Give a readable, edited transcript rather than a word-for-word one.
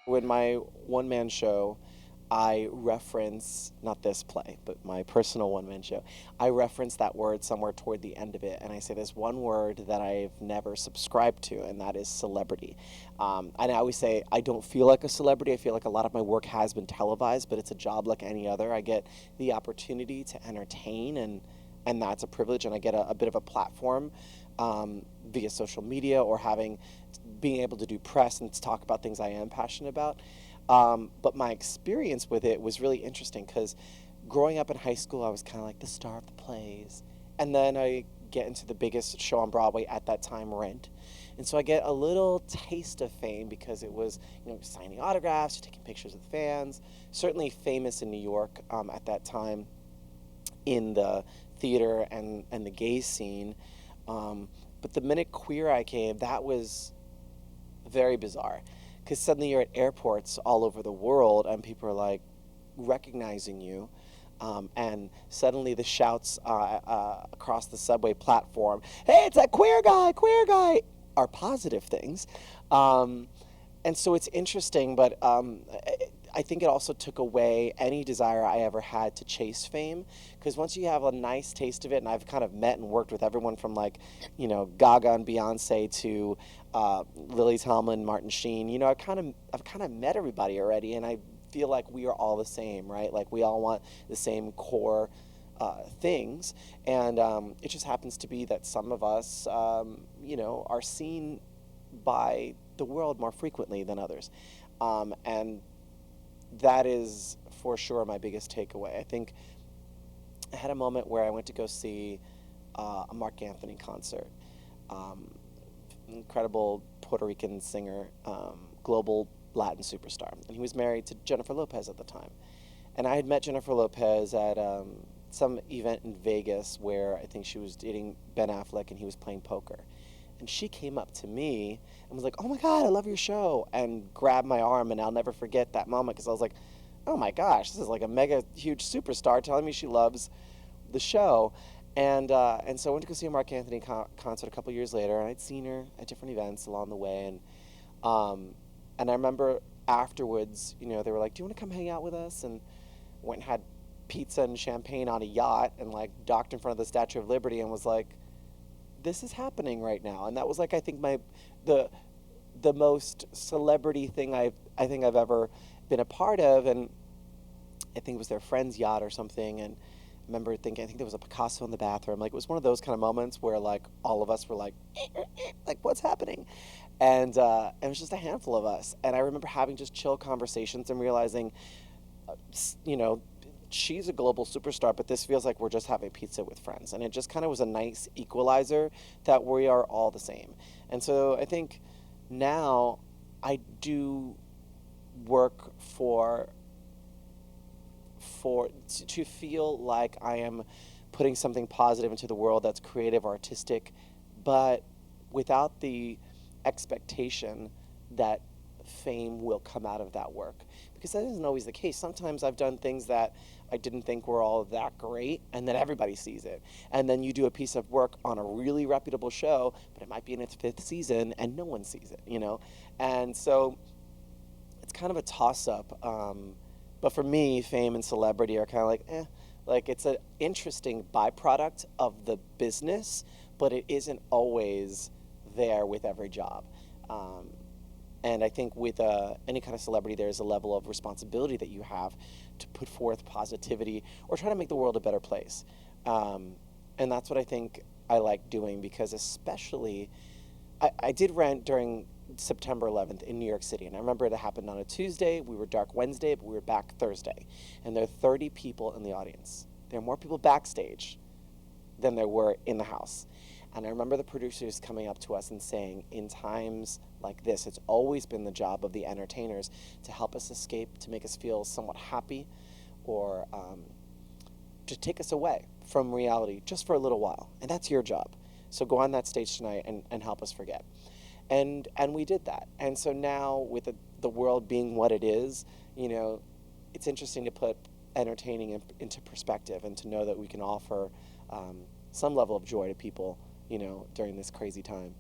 With my one-man show, I reference, not this play, but my personal one-man show, I reference that word somewhere toward the end of it, and I say there's one word that I've never subscribed to, and that is celebrity. And I always say I don't feel like a celebrity. I feel like a lot of my work has been televised, but it's a job like any other. I get the opportunity to entertain, and that's a privilege, and I get a bit of a platform via social media or being able to do press and to talk about things I am passionate about. But my experience with it was really interesting because growing up in high school, I was kind of like the star of the plays. And then I get into the biggest show on Broadway at that time, Rent. And so I get a little taste of fame because it was, signing autographs, taking pictures with fans. Certainly famous in New York at that time in the theater and the gay scene. But the minute Queer Eye came, that was very bizarre because suddenly you're at airports all over the world and people are like recognizing you. And suddenly the shouts across the subway platform, hey, it's that queer guy, are positive things. Um, and so it's interesting, but I think it also took away any desire I ever had to chase fame. Because once you have a nice taste of it, and I've kind of met and worked with everyone from like, Gaga and Beyonce to Lily Tomlin, Martin Sheen. I've kind of met everybody already, and I feel like we are all the same, right? Like we all want the same core things, and it just happens to be that some of us, are seen by the world more frequently than others. And that is for sure my biggest takeaway. I think I had a moment where I went to go see a Mark Anthony concert. Um, Incredible Puerto Rican singer, global Latin superstar. And he was married to Jennifer Lopez at the time. And I had met Jennifer Lopez at some event in Vegas where I think she was dating Ben Affleck and he was playing poker. And she came up to me and was like, "Oh my God, I love your show," and grabbed my arm. And I'll never forget that moment because I was like, "Oh my gosh, this is like a mega huge superstar telling me she loves the show." And so I went to go see a Mark Anthony concert a couple years later, and I'd seen her at different events along the way. Um, and I remember afterwards, they were like, "Do you want to come hang out with us?" And went and had pizza and champagne on a yacht and like docked in front of the Statue of Liberty and was like, this is happening right now. And that was like I think the the most celebrity thing I think I've ever been a part of. And I think it was their friend's yacht or something. And I remember thinking, I think there was a Picasso in the bathroom. Like it was one of those kind of moments where like all of us were like, like what's happening? And it was just a handful of us. And I remember having just chill conversations and realizing, you know, she's a global superstar, but this feels like we're just having pizza with friends. And it just kind of was a nice equalizer that we are all the same. And so I think now I do work to feel like I am putting something positive into the world that's creative, artistic, but without the expectation that fame will come out of that work. Because that isn't always the case. Sometimes I've done things that I didn't think were all that great, and then everybody sees it. And then you do a piece of work on a really reputable show, but it might be in its fifth season, and no one sees it. And so it's kind of a toss up. But for me, fame and celebrity are kind of like, like it's an interesting byproduct of the business, but it isn't always there with every job. Um, and I think with any kind of celebrity, there's a level of responsibility that you have to put forth positivity or try to make the world a better place. Um, and that's what I think I like doing because, especially, I did Rent during September 11th in New York City. And I remember it happened on a Tuesday. We were dark Wednesday, but we were back Thursday. And there are 30 people in the audience. There are more people backstage than there were in the house. And I remember the producers coming up to us and saying, in times like this, it's always been the job of the entertainers to help us escape, to make us feel somewhat happy, or to take us away from reality just for a little while. And that's your job. So go on that stage tonight and help us forget. And we did that. And so now with the world being what it is, it's interesting to put entertaining into perspective and to know that we can offer some level of joy to people, during this crazy time.